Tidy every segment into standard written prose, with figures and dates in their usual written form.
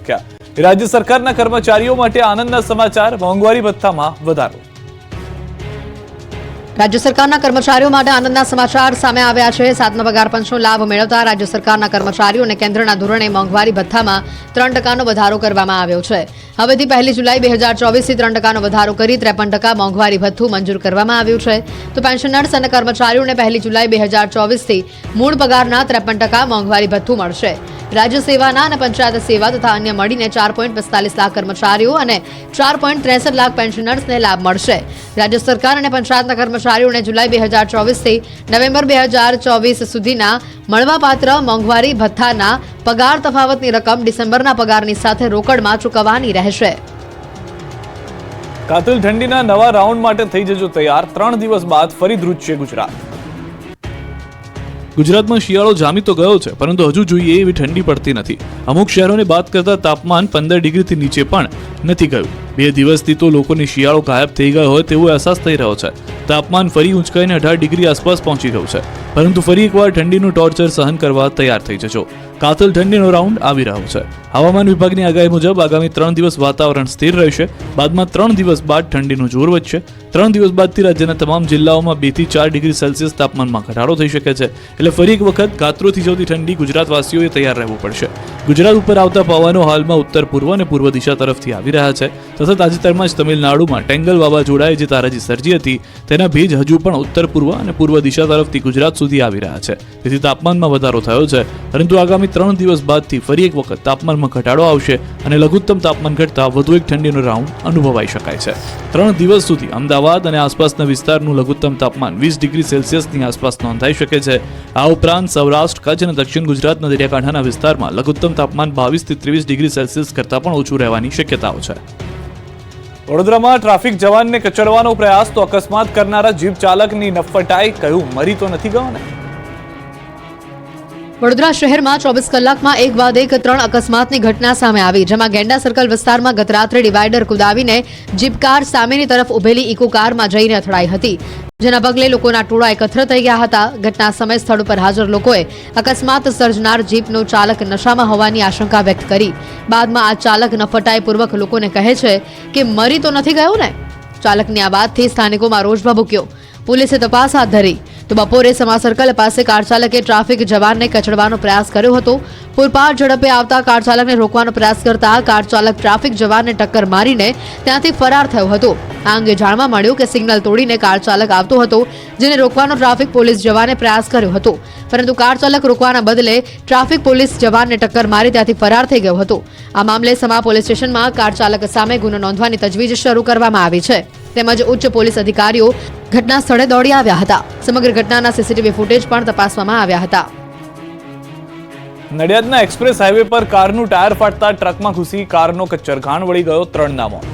ત્રટક્યા। રાજ્ય સરકારના કર્મચારીઓ માટે આનંદના સમાચાર, મોંઘવારી ભથ્થામાં વધારો। રાજ્ય સરકારના કર્મચારીઓ માટે આનંદના સમાચાર સામે આવ્યા છે। 7મા પગાર પંચનો લાભ મેળવતા રાજ્ય સરકારના કર્મચારીઓને કેન્દ્રના ધોરણે મોંઘવારી ભથ્થામાં 3% વધારો કરવામાં આવ્યો છે। હવેથી 1 જુલાઈ 2024થી 3% વધારો કરી 53% મોંઘવારી ભથ્થું મંજૂર કરવામાં આવ્યું છે। તો પેન્શનર્સ અને કર્મચારીઓને 1 જુલાઈ 2024થી મૂળ પગારના 53% મોંઘવારી ભથ્થું મળશે। રાજ્ય સેવાના અને પંચાયત સેવા તથા અન્ય મળીને 4.45 લાખ કર્મચારીઓ અને 4.63 લાખ પેન્શનર્સને લાભ મળશે। રાજ્ય સરકાર અને પંચાયતના કર્મચારીઓને જુલાઈ 2024થી નવેમ્બર 2024 સુધીના મળવાપાત્ર મોંઘવારી ભથ્થાના પગાર તફાવતની રકમ ડિસેમ્બરના પગારની સાથે રોકડમાં ચૂકવવાની રહેશે। કાતિલ ઠંડીના નવા રાઉન્ડ માટે થઈ જજો તૈયાર। 3 દિવસ બાદ ફરી ધ્રુજશે ગુજરાત। ગુજરાતમાં શિયાળો જામી તો ગયો છે, પરંતુ હજુ જોઈએ એવી ઠંડી પડતી નથી। અમુક શહેરોને બાદ કરતા તાપમાન 15 ડિગ્રીથી નીચે પણ નથી ગયું। 2 દિવસથી તો લોકોને શિયાળો ગાયબ થઈ ગયો હોય તેવો અહેસાસ થઈ રહ્યો છે। તાપમાન ફરી ઊંચકાઈને 18 ડિગ્રી આસપાસ પહોંચી ગયું છે, પરંતુ ફરી એકવાર ઠંડીનું ટોર્ચર સહન કરવા તૈયાર થઈ જજો। કાતિલ ઠંડીનો રાઉન્ડ આવી રહ્યો છે। હવામાન વિભાગની આગાહી મુજબ આગામી 3 દિવસ વાતાવરણ સ્થિર રહેશે। બાદમાં 3 દિવસ બાદ ઠંડીનું જોર વધશે। 3 દિવસ બાદથી રાજ્યના તમામ જિલ્લાઓમાં 2 થી 4 ડિગ્રી સેલ્સિયસ તાપમાનમાં ઘટાડો થઈ શકે છે। એટલે ફરી એક વખત ગાત્રો થીજવતી ઠંડી ગુજરાતવાસીઓએ તૈયાર રહેવું પડશે। ગુજરાત ઉપર આવતા પવનો હાલમાં ઉત્તર પૂર્વ અને પૂર્વ દિશા તરફથી આવી રહ્યા છે। તથા તાજેતરમાં જ તમિલનાડુમાં ટેંગલ વાવાઝોડાએ જે તારાજી સર્જી હતી તેના ભેજ હજુ પણ ઉત્તર પૂર્વ અને પૂર્વ દિશા તરફથી ગુજરાત સુધી આવી રહ્યા છે। તેથી તાપમાનમાં વધારો થયો છે, પરંતુ આગામી 3 દિવસ બાદથી ફરી એક વખત તાપમાનમાં ઘટાડો આવશે અને લઘુત્તમ તાપમાન ઘટતા વધુ એક ઠંડીનો રાઉન્ડ અનુભવાઈ શકાય છે। 3 દિવસ સુધી અમદાવાદ અને આસપાસના વિસ્તારનું લઘુત્તમ તાપમાન 20 ડિગ્રી સેલ્સિયસની આસપાસ નોંધાઈ શકે છે। આ ઉપરાંત સૌરાષ્ટ્ર, કચ્છ અને દક્ષિણ ગુજરાતના દરિયાકાંઠાના વિસ્તારમાં લઘુત્તમ તાપમાન 22 થી 23 ડિગ્રી સેલ્સિયસ કરતાં પણ ઓછું રહેવાની શક્યતાઓ છે। વડોદરામાં ટ્રાફિક જવાનને કચડવાનો પ્રયાસ તો અકસ્માત કરનારા જીપ ચાલકની નફટાઈ, કહ્યું મરી તો નથી ગયો ને। વડોદરા શહેરમાં 24 કલાકમાં એક બાદ એક 3 અકસ્માતની ઘટના સામે આવી, જેમાં ગેંડા સર્કલ વિસ્તારમાં ગત રાત્રે ડિવાઈડર કુદાવીને જીપ કાર સામેની તરફ ઉભેલી ઇકો કારમાં જઈને અથડાઈ હતી, જેના પગલે લોકોના ટોળા એકત્ર થઈ ગયા હતા। ઘટના સમય સ્થળ ઉપર હાજર લોકોએ અકસ્માત સર્જનાર જીપનો ચાલક નશામાં હોવાની આશંકા વ્યક્ત કરી। બાદમાં આ ચાલક નફટાઈપૂર્વક લોકોને કહે છે કે મરી તો નથી ગયો ને। ચાલકની આ વાતથી સ્થાનિકોમાં રોષ ભભૂક્યો। પોલીસે તપાસ હાથ ધરી તો બપોરે સમા સર્કલ પાસે કાર ચાલકે ટ્રાફિક જવાનને કચડવાનો પ્રયાસ કર્યો હતો। પૂરપાટ ઝડપે આવતા કાર ચાલકને રોકવાનો પ્રયાસ કરતા કાર ચાલક ટ્રાફિક જવાનને ટક્કર મારીને ત્યાંથી ફરાર થયો હતો। આ અંગે જાણવા મળ્યું કે સિગ્નલ તોડીને કાર ચાલક આવતો હતો, જેને રોકવાનો ટ્રાફિક પોલીસ જવાને પ્રયાસ કર્યો હતો, પરંતુ કાર ચાલક રોકવાના બદલે ટ્રાફિક પોલીસ જવાનને ટક્કર મારી ત્યાંથી ફરાર થઈ ગયો હતો। આ મામલે સમા પોલીસ સ્ટેશનમાં કાર ચાલક સામે ગુનો નોંધવાની તજવીજ શરૂ કરવામાં આવી છે, તેમજ ઉચ્ચ પોલીસ અધિકારીઓ ઘટના સ્થળે દોડી આવ્યા હતા। સમગ્ર ઘટનાના સીસીટીવી ફૂટેજ પણ તપાસવામાં આવ્યા હતા। નડિયાદના એક્સપ્રેસ હાઈવે પર કારનું ટાયર ફાટતા ટ્રકમાં ઘૂસી કારનો કચ્ચરઘાણ વળી ગયો, 3ના મોત।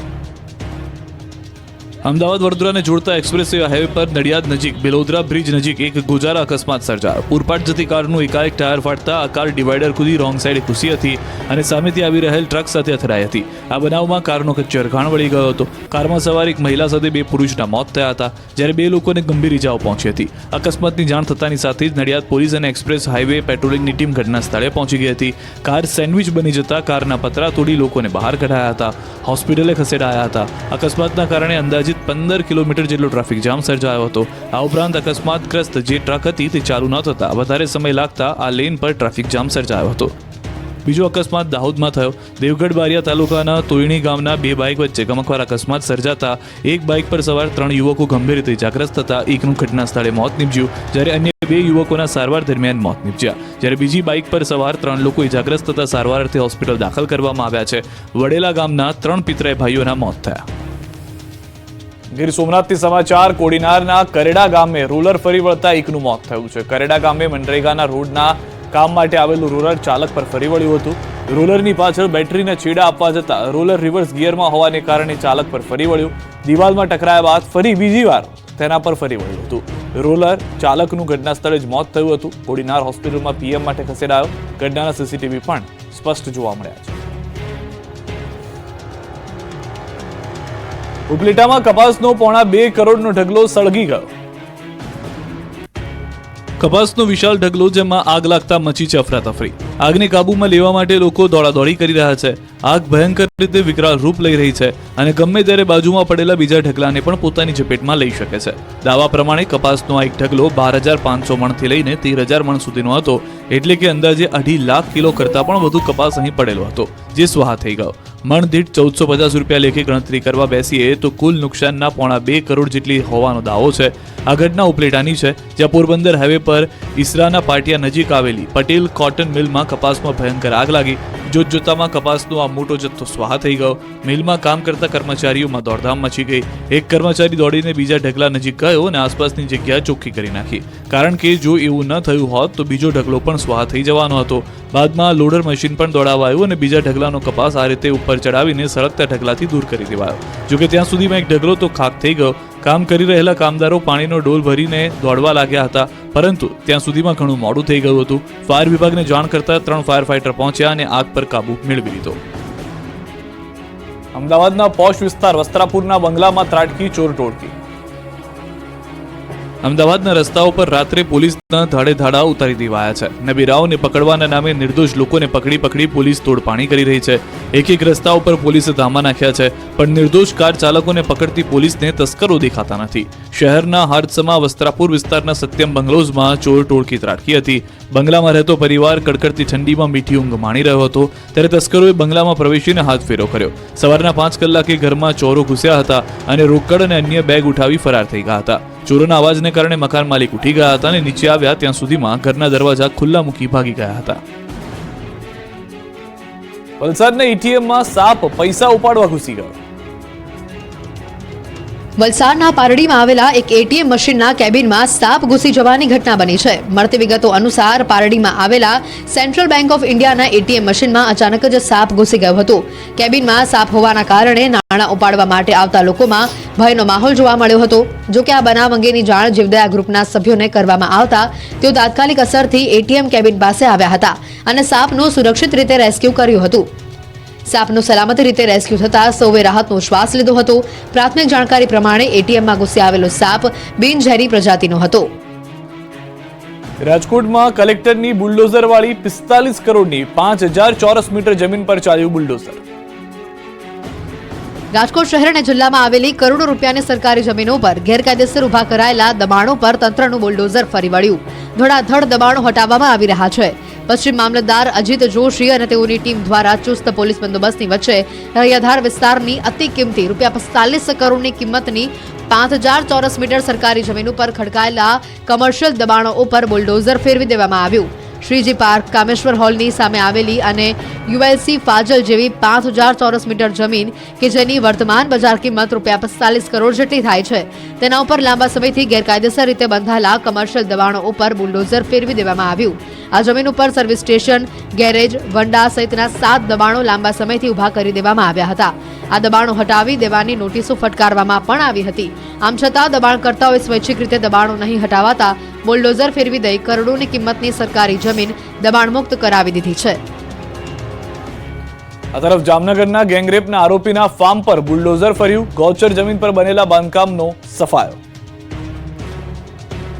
અમદાવાદ વડોદરાને જોડતા એક્સપ્રેસ હાઈવે પર નડિયાદ નજીક બેલોદરા બ્રિજ નજીક એક ગોજારા અકસ્માત સર્જાયો। પૂરપાટ જતી કારનું એકાએક ટાયર ફાટતા આ કાર ડિવાઈડર કૂદી રોંગ સાઈડે ઘૂસી હતી અને સામેથી આવી રહેલ ટ્રક સાથે અથડાઈ હતી। આ બનાવમાં કારનો કચ્ચરઘાણ વળી ગયો હતો। કારમાં સવાર એક મહિલા સાથે 2 પુરુષના મોત થયા હતા, જ્યારે 2 લોકોને ગંભીર ઇજાઓ પહોંચી હતી। અકસ્માતની જાણ થતાની સાથે જ નડિયાદ પોલીસ અને એક્સપ્રેસ હાઈવે પેટ્રોલિંગની ટીમ ઘટના સ્થળે પહોંચી ગઈ હતી। કાર સેન્ડવિચ બની જતા કારના પતરા તોડી લોકોને બહાર કઢાયા હતા, હોસ્પિટલે ખસેડાયા હતા। અકસ્માતના કારણે અંદાજિત 15 કિલોમીટર જેટલો ટ્રાફિક જામ સર્જાયો હતો। આ ઉપરાંત અકસ્માતગ્રસ્ત જે ટ્રક હતી તે ચાલુ ન થતા વધારે સમય લાગતા આ લેન પર ટ્રાફિક જામ સર્જાયો હતો। બીજો અકસ્માત દાહોદમાં થયો। દેવગઢ બારિયા તાલુકાના તોયણી ગામના 2 બાઇક વચ્ચે ગમખ્વાર અકસ્માત સર્જાતા એક બાઇક પર સવાર 3 યુવકો ગંભીર રીતે ઇજાગ્રસ્ત થતા એકનું ઘટના સ્થળે મોત નીપજ્યું, જ્યારે અન્ય 2 યુવકોના સારવાર દરમિયાન મોત નીપજ્યા, જ્યારે બીજી બાઇક પર સવાર 3 લોકો ઇજાગ્રસ્ત થતા સારવાર અર્થે હોસ્પિટલ દાખલ કરવામાં આવ્યા છે। વડેલા ગામના 3 પિતરાઈ ભાઈઓના મોત થયા। ગીર સોમનાથથી સમાચાર, કોડીનારના કરેડા ગામે રોલર ફરી વળતા એકનું મોત થયું છે। કરેડા ગામે મનરેગાના રોડના કામ માટે આવેલું રોલર ચાલક પર ફરી વળ્યું હતું। રોલરની પાછળ બેટરીને છેડા આપવા જતા રોલર રિવર્સ ગિયરમાં હોવાને કારણે ચાલક પર ફરી વળ્યું। દિવાલમાં ટકરાયા બાદ ફરી બીજી વાર તેના પર ફરી વળ્યું હતું। રોલર ચાલકનું ઘટના સ્થળે જ મોત થયું હતું। કોડીનાર હોસ્પિટલમાં પીએમ માટે ખસેડાયો। ઘટનાના સીસીટીવી પણ સ્પષ્ટ જોવા મળ્યા છે। ઉપલેટામાં કપાસનો 2.25 કરોડનો ઢગલો સળગી ગયો। કપાસનો વિશાળ ઢગલો, જેમાં આગ લાગતા મચી છે અફરાતફરી। આગને કાબૂમાં લેવા માટે લોકો દોડાદોડી કરી રહ્યા છે. આગ ભયંકર રીતે વિકરાળ રૂપ લઈ રહી છે અને ગમે ત્યારે બાજુમાં પડેલા બીજા ઢગલાને પણ પોતાની ઝપેટમાં લઈ શકે છે. દાવા પ્રમાણે કપાસનો આ એક ઢગલો 12,500 મણથી લઈને 13,000 મણ સુધીનો હતો, એટલે કે અંદાજે 2.5 લાખ કિલો કરતાં પણ વધુ કપાસ અહીં પડેલો હતો, જે સ્વાહા થઈ ગયો. મણ દીઠ 1450 રૂપિયા લેખે ગણતરી કરવા બેસીએ તો કુલ નુકસાનના 2.5 કરોડ જેટલી હોવાનો દાવો છે. આ ઘટના ઉપલેટાની છે, જ્યાં પોરબંદર હાઈવે પર ઈસરાના પાટિયા નજીક આવેલી પટેલ કોટન મિલમાં કપાસમાં ભયંકર આગ લાગી. જોતજોતામાં કપાસનો આ મોટો જથ્થો સ્વાહા થઈ ગયો. મિલમાં કામ કરતા કર્મચારીઓમાં દોડધામ મચી ગઈ. એક કર્મચારી દોડીને બીજા ઢગલા નજીક ગયો અને આસપાસની જગ્યા ચોખ્ખી કરી નાખી, કારણ કે જો એવું ન થયું હોત તો બીજો ઢગલો પણ સ્વાહા થઈ જવાનો હતો. બાદમાં લોડર મશીન પણ દોડાવાયું અને બીજા ઢગલાનો કપાસ આ રીતે ઉપર ચડાવીને સળગતા ઢગલાથી દૂર કરી દેવાયો. જોકે ત્યાં સુધીમાં એક ઢગલો તો ખાક થઈ ગયો. કામ કરી રહેલા કામદારો પાણીનો ડોલ ભરીને દોડવા લાગ્યા હતા, પરંતુ ત્યાં સુધીમાં ઘણું મોડું થઈ ગયું હતું. ફાયર વિભાગને જાણ કરતા 3 ફાયર ફાઈટર પહોંચ્યા અને આગ પર કાબુ મેળવી લીધો. અમદાવાદના પોશ વિસ્તાર વસ્ત્રાપુરના બંગલામાં ત્રાટકી ચોર ટોળકી. અમદાવાદના રસ્તાઓ પર રાત્રે પોલીસના ધાડે ધાડા ઉતારી દેવાયા છે. નબીરાઓને પકડવાના નામે નિર્દોષ લોકોને પકડી પોલીસ તોડપાણી કરી રહી છે. એક રસ્તા ઉપર પોલીસે ધામા નાખ્યા છે, પણ નિર્દોષ કાર ચાલકોને પકડતી પોલીસને તસ્કરો દેખાતા નથી. શહેરના હાડસમા વસ્ત્રાપુર વિસ્તારના સત્યમ બંગલોઝમાં ચોર ટોળકી ત્રાટકી હતી. બંગલામાં રહેતો પરિવાર કડકડતી ઠંડીમાં મીઠી ઊંઘ માણી રહ્યો હતો, ત્યારે તસ્કરોએ બંગલામાં પ્રવેશીને હાથફેરો કર્યો. સવારના 5 કલાકે ઘરમાં ચોરો ઘૂસ્યા હતા અને રોકડ અને અન્ય બેગ ઉઠાવી ફરાર થઈ ગયા હતા. ચોરોના અવાજને કારણે મકાન માલિક ઉઠી ગયા હતા અને નીચે આવ્યા ત્યાં સુધીમાં ઘરના દરવાજા ખુલ્લા મૂકી ભાગી ગયા હતા. વલસાડના એટીએમમાં સાપ પૈસા ઉપાડવા ઘૂસી ગયો. વલસાડના પારડીમાં આવેલા એક એટીએમ મશીનના કેબિનમાં સાપ ઘૂસી જવાની ઘટના બની છે. મળતી વિગતો અનુસાર પારડીમાં આવેલા સેન્ટ્રલ બેંક ઓફ ઇન્ડિયાના એટીએમ મશીનમાં અચાનક જ સાપ ઘૂસી ગયો હતો. કેબિનમાં સાપ હોવાના કારણે નાણાં ઉપાડવા માટે આવતા લોકોમાં ભયનો માહોલ જોવા મળ્યો હતો. જોકે આ બનાવ અંગેની જાણ જીવદયા ગ્રુપના સભ્યોને કરવામાં આવતા તેઓ તાત્કાલિક અસરથી એટીએમ કેબિન પાસે આવ્યા હતા અને સાપનું સુરક્ષિત રીતે રેસ્ક્યુ કર્યું હતું. સાપનું સલામતી રીતે રેસ્ક્યુ થતા સૌએ રાહતનો શ્વાસ લીધો હતો. પ્રાથમિક જાણકારી પ્રમાણે એટીએમમાં ઘૂસી આવેલો સાપ બિનઝેરી પ્રજાતિનો હતો. રાજકોટમાં કલેક્ટરની બુલડોઝરવાળી 45 કરોડની 5000 ચોરસ મીટર જમીન પર ચાલ્યું બુલડોઝર. રાજકોટ શહેર અને જિલ્લામાં આવેલી કરોડો રૂપિયાની સરકારી જમીનો પર ગેરકાયદેસર ઉભા કરાયેલા દબાણો પર તંત્રનું બુલડોઝર ફરી વળ્યું. ધડાધડ દબાણો હટાવવામાં આવી રહ્યા છે. પશ્ચિમ મામલતદાર અજીત જોશી અને તેઓની ટીમ દ્વારા ચુસ્ત પોલીસ બંદોબસ્તની વચ્ચે રૈયાધાર વિસ્તારની અતિ કિંમતી ₹45 કરોડની કિંમતની 5000 ચોરસ મીટર સરકારી જમીન ઉપર ખડકાયેલા કમર્શિયલ દબાણો ઉપર બુલડોઝર ફેરવી દેવામાં આવ્યું. શ્રીજી પાર્ક, કામેશ્વર હોલની સામે આવેલી અને યુએલસી ફાજલ જેવી 5000 ચોરસ મીટર જમીન કે જેની વર્તમાન બજાર કિંમત ₹45 કરોડ જેટલી થાય છે, તેના ઉપર લાંબા સમયથી ગેરકાયદેસર રીતે બંધાયેલા કમર્શિયલ દબાણો ઉપર બુલડોઝર ફેરવી દેવામાં આવ્યું. આ જમીન ઉપર સર્વિસ સ્ટેશન, ગેરેજ, વંડા સહિતના 7 દબાણો લાંબા સમયથી ઉભા કરી દેવામાં આવ્યા હતા. આ દબાણો હટાવી દેવાની નોટિસો ફટકારવામાં પણ આવી હતી. આમ છતાં દબાણકર્તાઓએ સ્વૈચ્છિક રીતે દબાણો નહીં હટાવાતા બુલડોઝર ફેરવી દઈ કરોડોની કિંમતની સરકારી જમીન દબાણમુક્ત કરાવી દીધી છે. આ તરફ જામનગરના ગેંગરેપના આરોપીના ફાર્મ પર બુલડોઝર ફર્યું. ગૌચર જમીન પર બનેલા બાંધકામનો સફાયો.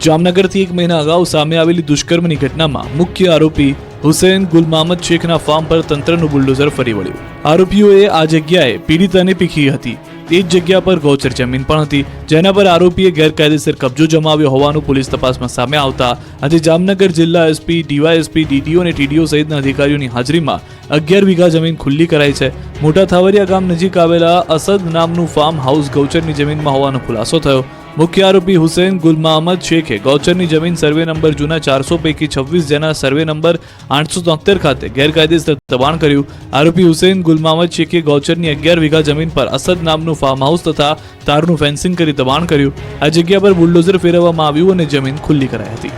જામનગરથી 1 મહિના અગાઉ સામે આવેલી દુષ્કર્મની ઘટનામાં મુખ્ય આરોપી હુસૈન ગુલ મહમદ શેખના ફાર્મ પર તંત્રનું બુલડોઝર ફરી વળ્યું. આરોપીઓએ આ જગ્યાએ પીડિતાને પીખી હતી. તે જ જગ્યા પર ગૌચર જમીન પણ હતી, જેના પર આરોપીએ ગેરકાયદેસર કબજો જમાવ્યો હોવાનું પોલીસ તપાસમાં સામે આવતા આજે જામનગર જિલ્લા એસપી, ડીવાયએસપી, ડીટીઓ અને ટીડીઓ સહિતના અધિકારીઓની હાજરીમાં 11 વીઘા જમીન ખુલ્લી કરાઈ છે. મોટા થાવરિયા ગામ નજીક આવેલા અસદ નામનું ફાર્મ હાઉસ ગૌચરની જમીનમાં હોવાનો ખુલાસો થયો. મુખ્ય આરોપી હુસૈન ગુલ મહમદ શેખે ગૌચરની જમીન સર્વે નંબર જૂના 400 પૈકી 26 જેના સર્વે નંબર 873 ખાતે ગેરકાયદેસર દબાણ કર્યું. આરોપી હુસૈન ગુલ મહમદ શેખે ગૌચરની 11 વીઘા જમીન પર અસદ નામનું ફાર્મ હાઉસ તથા તારનું ફેન્સિંગ કરી દબાણ કર્યું. આ જગ્યા પર બુલડોઝર ફેરવવામાં આવ્યું અને જમીન ખુલ્લી કરાઈ હતી.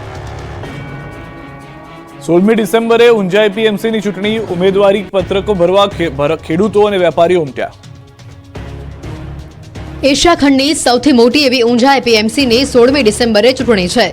16મી ડિસેમ્બરે ઊંઝા એપીએમસીની ચૂંટણી. ઉમેદવારી પત્રકો ભરવા ખેડૂતો અને વેપારીઓ ઉમટ્યા. એશિયા ખંડની સૌથી મોટી એવી ઊંઝા એપીએમસીની 16મી ડિસેમ્બરે ચૂંટણી છે.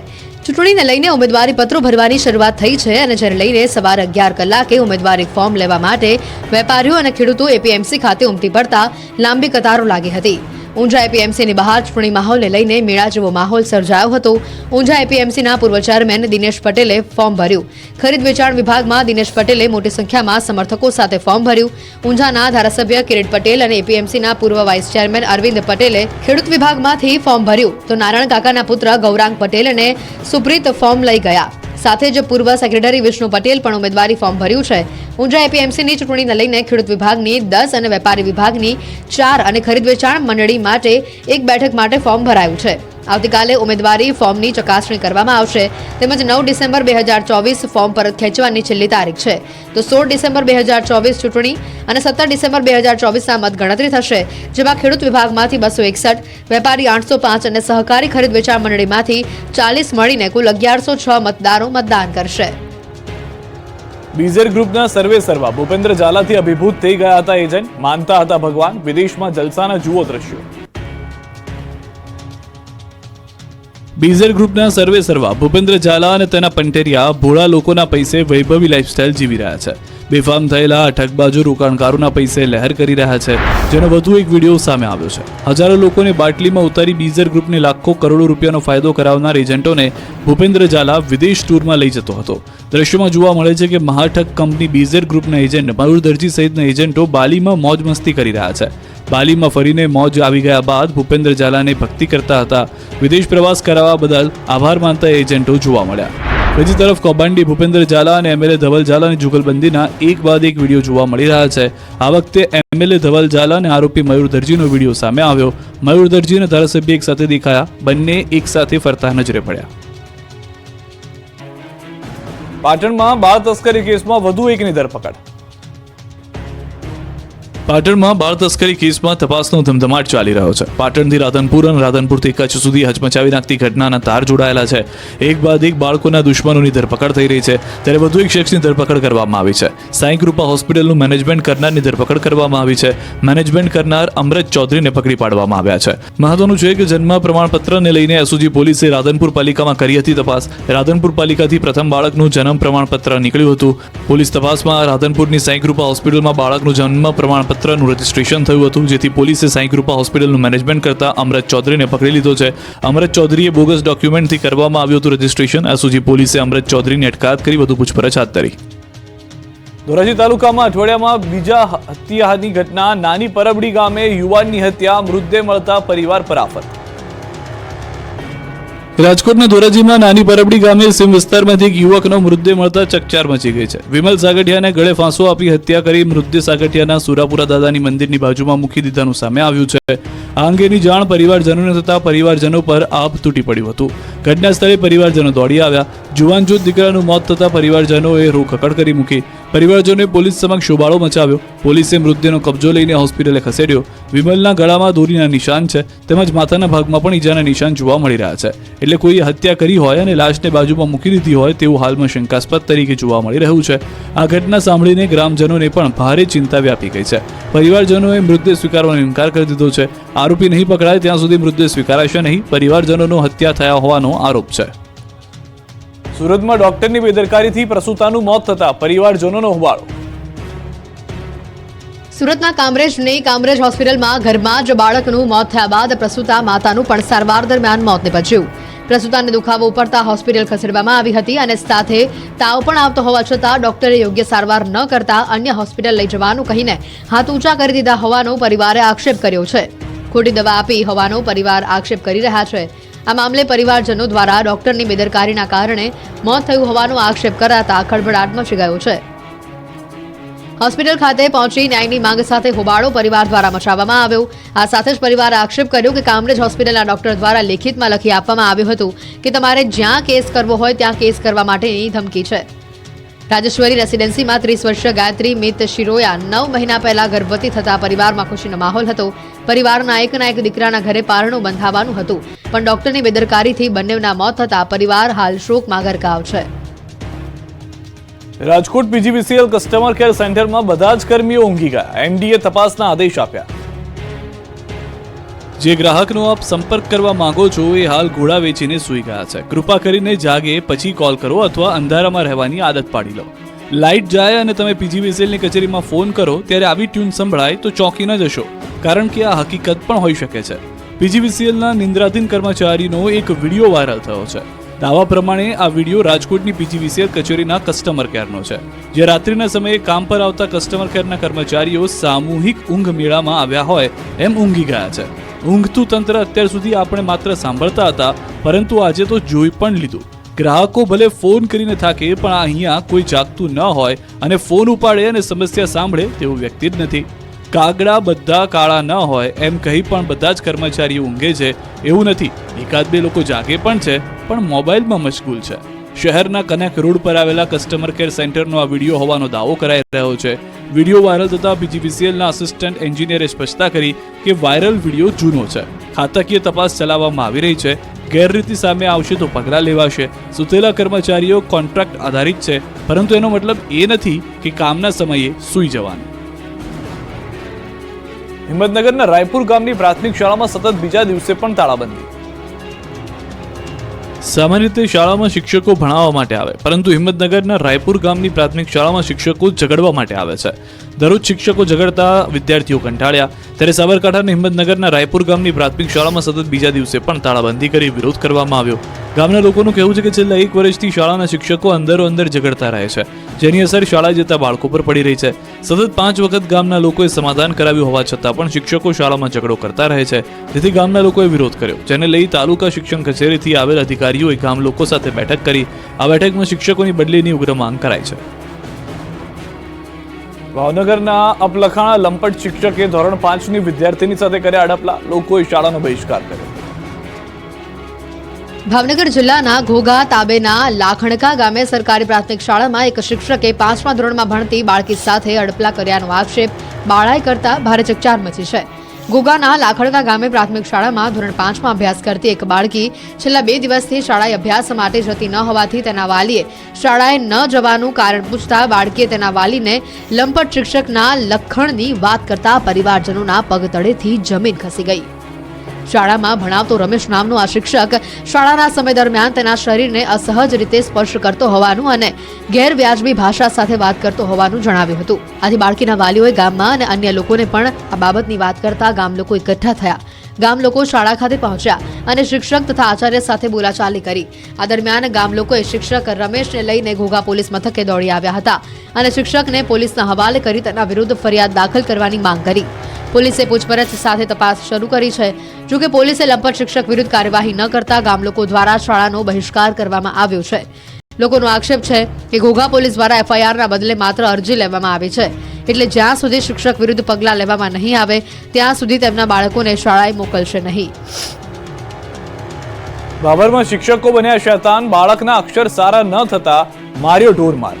ચૂંટણીને લઈને ઉમેદવારી પત્રો ભરવાની શરૂઆત થઈ છે અને જેને લઈને સવારે 11 કલાકે ઉમેદવારી ફોર્મ લેવા માટે વેપારીઓ અને ખેડૂતો એપીએમસી ખાતે ઉમટી પડતા લાંબી કતારો લાગી હતી. ઊંઝા એપીએમસીની બહાર ચૂંટણી માહોલને લઈને મેળા જેવો માહોલ સર્જાયો હતો. ઊંઝા એપીએમસીના પૂર્વ ચેરમેન દિનેશ પટેલે ફોર્મ ભર્યું. ખરીદ વેચાણ વિભાગમાં દિનેશ પટેલે મોટી સંખ્યામાં સમર્થકો સાથે ફોર્મ ભર્યું. ઊંઝાના ધારાસભ્ય કિરીટ પટેલ અને એપીએમસીના પૂર્વ વાઇસ ચેરમેન અરવિંદ પટેલે ખેડૂત વિભાગમાંથી ફોર્મ ભર્યું તો નારાયણ કાકાના પુત્ર ગૌરાંગ પટેલ અને સુપ્રીત ફોર્મ લઈ ગયા. સાથે જ પૂર્વ સેક્રેટરી વિષ્ણુ પટેલ પણ ઉમેદવારી ફોર્મ ભર્યું છે. ઊંઝા એપીએમસીની ચૂંટણીને લઈને ખેડૂત વિભાગની 10 અને વેપારી વિભાગની 4 અને ખરીદ વેચાણ મંડળી માટે 1 બેઠક માટે ફોર્મ ભરાયું છે. આવતીકાલે ઉમેદવારી ફોર્મની ચકાસણી કરવામાં આવશે તેમજ 9 ડિસેમ્બર 2024 ફોર્મ પરત ખેંચવાની છેલ્લી તારીખ છે. તો 16 ડિસેમ્બર 2024 ચૂંટણી અને 17 ડિસેમ્બર 2024ના મતગણતરી થશે, જેમાં ખેડૂત વિભાગમાંથી 261, વેપારી 805 અને સહકારી ખરીદ વેચાણ મંડળીમાંથી 40 મળીને કુલ 1106 મતદારો મતદાન કરશે. બીઝર ગ્રુપના સર્વે સર્વા ભૂપેન્દ્ર ઝાલાથી અભિભૂત થઈ ગયા હતા એજન્ટ, માનતા હતા ભગવાન, વિદેશમાં જલસાના જુઓ દ્રશ્યો. બીઝર ગ્રુપના સર્વે સર્વા ભૂપેન્દ્ર ઝાલા અને તેના પંટેરિયા ભોળા લોકોના પૈસે વૈભવી લાઇફસ્ટાઇલ જીવી રહ્યા છે. બેફામ થયેલા આ ઠગબાજો રોકાણકારોના પૈસે લહેર કરી રહ્યા છે, જેનો વધુ એક વિડીયો સામે આવ્યો છે. હજારો લોકોને બાટલીમાં ઉતારી બીઝર ગ્રુપને લાખો કરોડો રૂપિયાનો ફાયદો કરાવનાર એજન્ટોને ભૂપેન્દ્ર ઝાલા વિદેશ ટૂરમાં લઈ જતો હતો. દ્રશ્યોમાં જોવા મળે છે કે મહાઠગ કંપની બીઝર ગ્રુપના એજન્ટ મયુર દરજી સહિતના એજન્ટો બાલીમાં મોજ મસ્તી કરી રહ્યા છે. બાલીમાં ફરીને મોજ આવી ગયા બાદ ભૂપેન્દ્ર ઝાલાને ભક્તિ કરતા હતા. વિદેશ પ્રવાસ કરાવવા બદલ આભાર માનતા એજન્ટો જોવા મળ્યા. બીજી તરફ કૌભાંડી ભૂપેન્દ્ર ઝાલા અને એમએલએ ધવલ ઝાલાની જુગલબંધીના એક બાદ એક વિડીયો જોવા મળી રહ્યા છે. આ વખતે એમએલએ ધવલ ઝાલા અને આરોપી મયુર દરજીનો વિડીયો સામે આવ્યો. મયુર દરજી અને ધારાસભ્ય એક સાથે દેખાયા, બંને એક સાથે ફરતા નજરે પડ્યા. પાટણમાં બાળ તસ્કરી કેસમાં વધુ એકની ધરપકડ. પાટણમાં બાળ તસ્કરી કેસમાં તપાસનો ધમધમાટ ચાલી રહ્યો છે. પાટણથી રાધનપુર અને રાધનપુરથી કચ્છ સુધી હચમચાવી નાખતી ઘટનાના તાર જોડાયેલા છે. એક બાદ એક બાળકોના દુશ્મનોની ધરપકડ થઈ રહી છે, ત્યારે વધુ એક શખ્સની ધરપકડ કરવામાં આવી છે. સાંઈ કૃપા હોસ્પિટલનું મેનેજમેન્ટ કરનારની ધરપકડ કરવામાં આવી છે. મેનેજમેન્ટ કરનાર અમૃત ચૌધરીને પકડી પાડવામાં આવ્યા છે. મહત્વનું છે કે જન્મ પ્રમાણપત્રને લઈને એસઓજી પોલીસે રાધનપુર પાલિકામાં કરી હતી તપાસ. રાધનપુર પાલિકાથી પ્રથમ બાળકનું જન્મ પ્રમાણપત્ર નીકળ્યું હતું. પોલીસ તપાસમાં રાધનપુરની સાંઈ કૃપા હોસ્પિટલમાં બાળકનું જન્મ પ્રમાણપત્રનું રજીસ્ટ્રેશન થયું હતું, જેથી પોલીસે સાંઈ કૃપા હોસ્પિટલનું મેનેજમેન્ટ કરતા અમૃત ચૌધરીને પકડી લીધો છે. અમૃત ચૌધરીએ બોગસ ડોક્યુમેન્ટથી કરવામાં આવ્યું હતું રજીસ્ટ્રેશન. એસઓજી પોલીસે અમૃત ચૌધરીની અટકાયત કરી વધુ પૂછપરછ હાથ ધરી. ધોરાજી તાલુકામાં અઠવાડિયામાં બીજા હત્યાની ઘટના. નાની પરબડી ગામે યુવાનની હત્યા, મૃતદેહ મળતા પરિવાર પર આફત. રાજકોટના ધોરાજીમાં નાની પરબડી ગામે સીમ વિસ્તારમાંથી એક યુવકનો મૃતદેહ મળતા ચકચાર મચી ગઈ છે. વિમલ સાગઠિયાને ગળે ફાંસો આપી હત્યા કરી મૃતદેહ સાગઠિયાના સુરાપુરા દાદાની મંદિરની બાજુમાં મૂકી દીધાનું સામે આવ્યું છે. આ અંગેની જાણ પરિવારજનોને થતા પરિવારજનો પર આભ તૂટી પડ્યું હતું. ઘટના સ્થળે પરિવારજનો દોડી આવ્યા. જુવાન જૂથ દીકરાનું મોત થતા પરિવારજનોએ રોકકડ કરી મૂકી. પરિવારજનોએ પોલીસ સમક્ષ શોબાળો મચાવ્યો. પોલીસે મૃતદેહનો કબજો લઈને હોસ્પિટલે ખસેડ્યો. વિમલના ગળામાં દોરીના નિશાન છે, તેમજ માથાના ભાગમાં પણ ઈજાના નિશાન જોવા મળી રહ્યા છે. એટલે કોઈએ હત્યા કરી હોય અને લાશને બાજુમાં મૂકી દીધી હોય તેવું હાલમાં શંકાસ્પદ તરીકે જોવા મળી રહ્યું છે. આ ઘટના સાંભળીને ગ્રામજનોને પણ ભારે ચિંતા વ્યાપી ગઈ છે. પરિવારજનોએ મૃતદેહ સ્વીકારવાનો ઇનકાર કરી દીધો છે. આરોપી નહીં પકડાય ત્યાં સુધી મૃતદેહ સ્વીકારાશે નહીં. પરિવારજનોનો હત્યા થયા હોવાનો આરોપ છે. સુરતમાં ડોક્ટરની બેદરકારીથી પ્રસૂતાનું મોત થતા પરિવારજનોનો હોબાળો. સુરતના કામરેજ હોસ્પિટલમાં ઘરમાં જ બાળકનું મોત થયા બાદ પ્રસૂતા માતાનું પણ સારવાર દરમિયાન મોત નીપજ્યું. પ્રસૂતાને દુખાવો ઉપડતા હોસ્પિટલ ખસેડવામાં આવી હતી અને સાથે તાવ પણ આવતો હોવા છતાં ડોક્ટરે યોગ્ય સારવાર ન કરતા અન્ય હોસ્પિટલ લઈ જવાનું કહીને હાથ ઊંચા કરી દીધા હોવાનો પરિવારે આક્ષેપ કર્યો છે. ખોટી દવા આપી હોવાનો પરિવાર આક્ષેપ કરી રહ્યા છે. આ મામલે પરિવારજનો દ્વારા ડોક્ટરની બેદરકારીના કારણે મોત થયું હોવાનો આક્ષેપ કરાતા ખળભળાટ મચી ગયો છે. હોસ્પિટલ ખાતે પહોંચી ન્યાયની માંગ સાથે હોબાળો પરિવાર દ્વારા મચાવવામાં આવ્યો. આ સાથે જ પરિવારે આક્ષેપ કર્યો કે કામરેજ હોસ્પિટલના ડોક્ટર દ્વારા લેખિતમાં લખી આપવામાં આવ્યું હતું કે તમારે જ્યાં કેસ કરવો હોય ત્યાં કેસ કરવા માટેની ધમકી છે. રાજેશ્વરી રેસિડેન્સીમાં 30 વર્ષીય ગાયત્રી મિત શિરોયા 9 મહિના પહેલા ગર્ભવતી થતા પરિવારમાં ખુશીનો માહોલ હતો. પરિવારના એકના એક દીકરાના ઘરે પારણું બંધાવવાનું હતું, પણ ડોક્ટરની બેદરકારીથી બંનેના મોત થતા પરિવાર હાલ શોકમાં ગરકાવ છે. રાજકોટ પીજીવીસીએલ કસ્ટમર કેર સેન્ટરમાં બધા જ કર્મીઓ ઊંઘી ગયા. એમડીએ તપાસના આદેશ આપ્યા. જે ગ્રાહકનો આપ સંપર્ક કરવા માંગો છો એ હાલ ઘોડા વેચીને સૂઈ ગયા છે. કૃપા કરીને જાગે પછી કોલ કરો અથવા અંધારામાં રહેવાની આદત પાડી લો. લાઇટ જાય અને તમે પીજીવીસીએલની કચેરીમાં ફોન કરો ત્યારે આવી ટ્યુન સંભળાય તો ચોંકી ન જશો, કારણ કે આ હકીકત પણ હોઈ શકે છે. પીજીવીસીએલના નિંદ્રાધીન કર્મચારીનો એક વિડીયો વાયરલ થયો છે. દાવા પ્રમાણે આ વિડીયો રાજકોટની પીજીવીસીએલ કચેરીના કસ્ટમર કેરનો છે, જે રાત્રિના સમયે કામ પર આવતા કસ્ટમર કેરના કર્મચારીઓ સામૂહિક ઊંઘ મેળામાં આવ્યા હોય એમ ઊંઘી ગયા છે. ઊંઘતું તંત્ર અત્યાર સુધી આપણે માત્ર સાંભળતા હતા, પરંતુ આજે તો જોઈ પણ લીધું. ગ્રાહકો ભલે ફોન કરીને થાકે, પણ અહીંયા કોઈ જાગતું ન હોય અને ફોન ઉપાડે અને સમસ્યા સાંભળે તેવું વ્યક્તિ જ નથી. કાગડા બધા કાળા ન હોય એમ કહી પણ બધા જ કર્મચારીઓ ઊંઘે છે એવું નથી. એકાદ બે લોકો જાગે પણ છે, પણ મોબાઈલમાં મશગુલ છે. શહેરના કનેક રોડ પર આવેલા કસ્ટમર કેર સેન્ટરનો આ વિડીયો હોવાનો દાવો કરાઈ રહ્યો છે. વિડીયો વાયરલ થતા પીજીવીસીએલના આસિસ્ટન્ટ એન્જિનિયરે સ્પષ્ટતા કરી કે વાયરલ વિડીયો જૂનો છે. ખાતાકીય તપાસ ચલાવવામાં આવી રહી છે. ગેરરીતિ સામે આવશે તો પગલાં લેવાશે. સુતેલા કર્મચારીઓ કોન્ટ્રાક્ટ આધારિત છે, પરંતુ એનો મતલબ એ નથી કે કામના સમયે સૂઈ જવાનું. હિંમતનગરના રાયપુર ગામની પ્રાથમિક શાળામાં સતત બીજા દિવસે પણ તાળાબંધી. સામાન્ય રીતે શાળામાં શિક્ષકો ભણાવવા માટે આવે, પરંતુ હિંમતનગરના રાયપુર ગામની પ્રાથમિક શાળામાં શિક્ષકો ઝઘડવા માટે આવે છે. દરરોજ શિક્ષકો ઝઘડતા વિદ્યાર્થીઓ કંટાળ્યા, ત્યારે સાબરકાંઠાના હિંમતનગરના રાયપુર ગામની પ્રાથમિક શાળામાં સતત બીજા દિવસે પણ તાળાબંધી કરી વિરોધ કરવામાં આવ્યો. ગામના લોકોનું કહેવું છે કે છેલ્લા 1 વર્ષથી શાળાના શિક્ષકો અંદરો અંદર ઝઘડતા રહે છે, જેની અસર શાળા જતા બાળકો પર પડી રહી છે. સતત 5 વખત ગામના લોકોએ સમાધાન કરાવ્યું હોવા છતાં પણ શિક્ષકો શાળામાં ઝઘડો કરતા રહે છે, જેથી ગામના લોકોએ વિરોધ કર્યો, જેને લઈ તાલુકા શિક્ષણ કચેરીથી આવેલ અધિકારીઓએ ગામ લોકો સાથે બેઠક કરી. આ બેઠકમાં શિક્ષકોની બદલીની ઉગ્ર માંગ કરાઈ છે. ભાવનગરના અપલખાણા લંપટ શિક્ષકે ધોરણ 5ની વિદ્યાર્થીની સાથે કર્યા અડપલા, લોકોએ શાળાનો બહિષ્કાર કર્યો. ભાવનગર જિલ્લાના ઘોઘા તાબેના લાખણકા ગામે સરકારી પ્રાથમિક શાળામાં એક શિક્ષકે 5મા ધોરણમાં ભણતી બાળકી સાથે અડપલા કર્યાનો આક્ષેપ બાળાએ કરતા ભારે ચકચાર મચી છે. ઘોઘાના લાખણકા ગામે પ્રાથમિક શાળામાં ધોરણ 5માં અભ્યાસ કરતી એક બાળકી છેલ્લા 2 દિવસથી શાળાએ અભ્યાસ માટે જતી ન હોવાથી તેના વાલીએ શાળાએ ન જવાનું કારણ પૂછતા બાળકીએ તેના વાલીને લંપટ શિક્ષકના લખણની વાત કરતા પરિવારજનોના પગતળેથી જમીન ખસી ગઈ. શાળામાં ભણાવતો રમેશ નામનો આ શિક્ષક શાળાના સમય દરમિયાન તેના શરીરને અસહજ રીતે સ્પર્શ કરતો હોવાનું અને ગેરવ્યાજબી ભાષા સાથે વાત કરતો હોવાનું જણાવ્યું હતું. આથી બાળકીના વાલીઓએ ગામમાં અને અન્ય લોકોને પણ આ બાબતની વાત કરતા ગામ લોકો એકઠા થયા. ગામ લોકો શાળા ખાતે પહોંચ્યા અને શિક્ષક તથા આચાર્ય સાથે બોલાચાલી કરી. આ દરમિયાન ગામ લોકોએ શિક્ષક રમેશને લઈને ઘોઘા પોલીસ મથકે દોડી આવ્યા હતા અને શિક્ષકને પોલીસના હવાલે કરી તેના વિરુદ્ધ ફરિયાદ દાખલ કરવાની માંગ કરી. પોલીસે પૂછપરછ સાથે તપાસ શરૂ કરી છે. જોકે પોલીસે લંપટ શિક્ષક વિરુદ્ધ કાર્યવાહી ન કરતા ગામ લોકો દ્વારા શાળાનો બહિષ્કાર કરવામાં આવ્યો છે. લોકોનો આક્ષેપ છે કે ઘોઘા પોલીસ દ્વારા એફઆઈઆરના બદલે માત્ર અરજી લેવામાં આવી છે, એટલે જ્યાં સુધી શિક્ષક વિરુદ્ધ પગલાં લેવામાં નહીં આવે ત્યાં સુધી તેમના બાળકોને શાળાએ મોકલશે નહીં. બાબરમાં શિક્ષકો બન્યા શૈતાન, બાળકના અક્ષર સારા ન થતા માર્યો ઢોરમાર.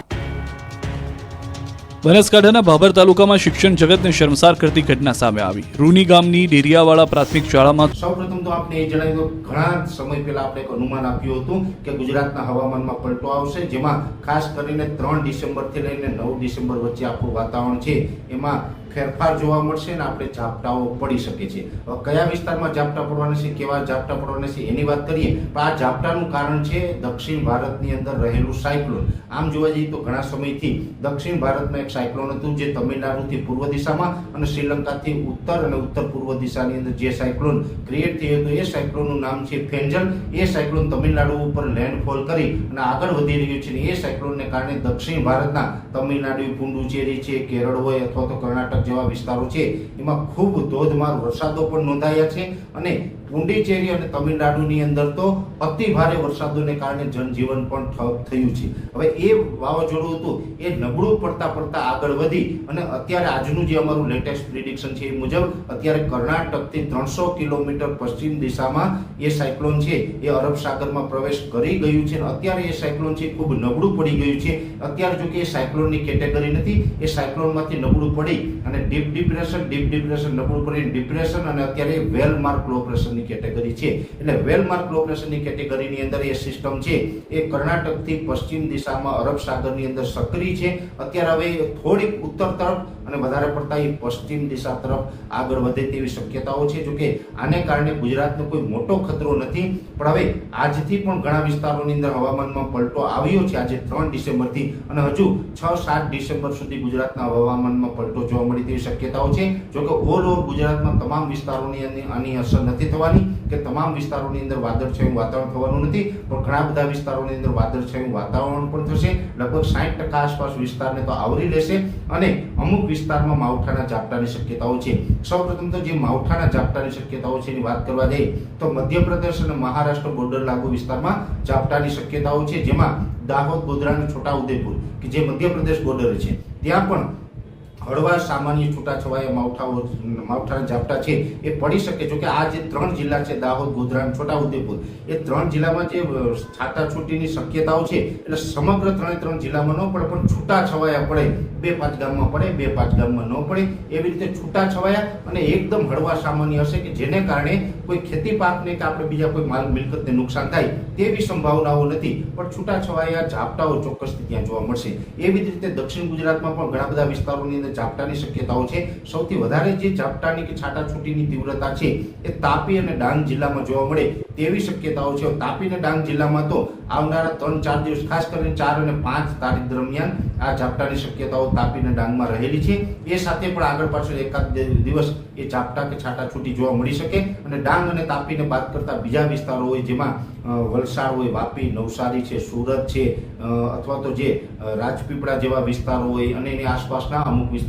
બનાસકાંઠાના ભાભર તાલુકામાં શિક્ષણ જગતને શર્મસાર કરતી ઘટના સામે આવી. રૂની ગામની ડેરિયાવાળા પ્રાથમિક શાળામાં સૌપ્રથમ તો આપણે એ જણાવ્યું ઘણા સમય પહેલા આપણે એક અનુમાન આપ્યું હતું કે ગુજરાતના હવામાનમાં પલટો આવશે, જેમાં ખાસ કરીને 3 ડિસેમ્બરથી લઈને 9 ડિસેમ્બર વચ્ચે આપણું વાતાવરણ છે એમાં ફેરફાર જોવા મળશે અને આપણે ઝાપટાઓ પડી શકે છે. કયા વિસ્તારમાં ઝાપટા પડવાના છે, કેવા ઝાપટા પડવાના છે એની વાત કરીએ તો આ ઝાપટાનું કારણ છે દક્ષિણ ભારતની અંદર રહેલું સાયક્લોન. આમ જોવા જઈએ તો ઘણા સમયથી દક્ષિણ ભારતમાં એક સાયક્લોન હતું જે તમિલનાડુથી પૂર્વ દિશામાં અને શ્રીલંકાથી ઉત્તર અને ઉત્તર પૂર્વ દિશાની અંદર જે સાયક્લોન ક્રિએટ થયું હતું એ સાયક્લોનનું નામ છે ફેન્જલ. એ સાયક્લોન તમિલનાડુ ઉપર લેન્ડફોલ કરી અને આગળ વધી રહ્યું છે. એ સાયક્લોનને કારણે દક્ષિણ ભારતના તમિલનાડુ, પુડુચેરી છે, કેરળ હોય અથવા તો કર્ણાટક જેવા વિસ્તારો છે એમાં ખૂબ ધોધમાર વરસાદો પણ નોંધાયા છે અને પુડુચેરી અને તમિલનાડુની અંદર તો અતિ ભારે વરસાદોને કારણે જનજીવન પણ ઠપ થયું છે. હવે એ વાવાઝોડું હતું એ નબળું પડતા આગળ વધી અને અત્યારે આજનું જે અમારું લેટેસ્ટ પ્રિડિક્શન છે એ મુજબ અત્યારે કર્ણાટકથી 300 કિલોમીટર પશ્ચિમ દિશામાં એ સાયક્લોન છે એ અરબ સાગરમાં પ્રવેશ કરી ગયું છે અને અત્યારે એ સાયક્લોન છે ખૂબ નબળું પડી ગયું છે. અત્યારે જો કે એ સાયક્લોનની કેટેગરી નથી, એ સાયક્લોનમાંથી નબળું પડી અને ડીપ ડિપ્રેશન નબળું પડી ડિપ્રેશન અને અત્યારે વેલ માર્ક લો પ્રેશરની કેટેગરી છે. એટલે વેલ માર્ક લો પ્રેશરની કેટેગરીની અંદર એ સિસ્ટમ છે એ કર્ણાટકથી પશ્ચિમ દિશામાં અરબ સાગરની અંદર સક્રિય છે. અત્યારે હવે થોડીક ઉત્તર તરફ અને વધારે પડતા એ પશ્ચિમ દિશા તરફ આગળ વધે તેવી શક્યતાઓ છે. જોકે આને કારણે ગુજરાતનો કોઈ મોટો ખતરો નથી, પણ હવે આજથી પણ ઘણા વિસ્તારોની અંદર હવામાનમાં પલટો આવ્યો છે આજે 3 ડિસેમ્બરથી, અને હજુ 6-7 ડિસેમ્બર સુધી ગુજરાતના હવામાનમાં પલટો જોવા મળે તેવી શક્યતાઓ છે. જોકે ઓલ ઓવર ગુજરાતમાં તમામ વિસ્તારોની આની અસર નથી થવાની કે તમામ વિસ્તારોની અંદર વાદળછાયું વાતાવરણ થવાનું નથી, પણ ઘણા બધા વિસ્તારોની અંદર વાદળછાયું વાતાવરણ પણ થશે. લગભગ 60% આસપાસ વિસ્તારને તો આવરી લેશે અને અમુક વિસ્તારમાં માવઠાના ઝાપટાની શક્યતાઓ છે. સૌપ્રથમ તો જે માવઠાના ઝાપટાની શક્યતાઓ છે એની વાત કરવા જઈએ તો મધ્યપ્રદેશ અને મહારાષ્ટ્ર બોર્ડર લાગુ વિસ્તારમાં ઝાપટાની શક્યતાઓ છે, જેમાં દાહોદ, ગોધરા અને છોટાઉદેપુર કે જે મધ્યપ્રદેશ બોર્ડર છે ત્યાં પણ હળવા સામાન્ય છૂટાછવાયા માવઠાના ઝાપટા છે એ પડી શકે. જો કે આ જે 3 જિલ્લા છે દાહોદ, ગોધરા અને છોટાઉદેપુર, એ 3 જિલ્લામાં જે છાટાછૂટીની શક્યતાઓ છે એટલે સમગ્ર 3 જિલ્લામાં ન પડે પણ છૂટાછવાયા પડે, 2-5 ગામમાં પડે, 2-5 ગામમાં ન પડે, એવી રીતે છૂટાછવાયા અને એકદમ હળવા સામાન્ય હશે કે જેને કારણે કોઈ ખેતી પાકને કે આપણે બીજા કોઈ માલ મિલકતને નુકસાન થાય તેવી સંભાવનાઓ નથી, પણ છૂટાછવાયા ઝાપટાઓ ચોક્કસથી ત્યાં જોવા મળશે. એવી જ રીતે દક્ષિણ ગુજરાતમાં પણ ઘણા બધા વિસ્તારોની અંદર ઝાપટાની શક્યતાઓ છે. સૌથી વધારે જે ઝાપટાની કે છાટાછૂટીની તીવ્રતા છે એ તાપી અને ડાંગ જિલ્લામાં જોવા મળે તેવી શક્યતાઓ છે. તાપી અને ડાંગ જિલ્લામાં તો આવનારા 3-4 દિવસ, ખાસ કરીને 4 અને 5 તારીખ દરમિયાન આ ઝાપટાની શક્યતાઓ તાપી અને ડાંગમાં રહેલી છે. એ સાથે પણ આગળ પાછળ એકાદ દિવસ એ ઝાપટા કે છાટાછૂટી જોવા મળી શકે. અને ડાંગ અને તાપીને બાદ કરતા બીજા વિસ્તારો હોય જેમાં વલસાડ હોય, વાપી, નવસારી છે, સુરત છે, અથવા તો જે રાજપીપળા જેવા વિસ્તારો હોય અને એની આસપાસના અમુક વિસ્તારો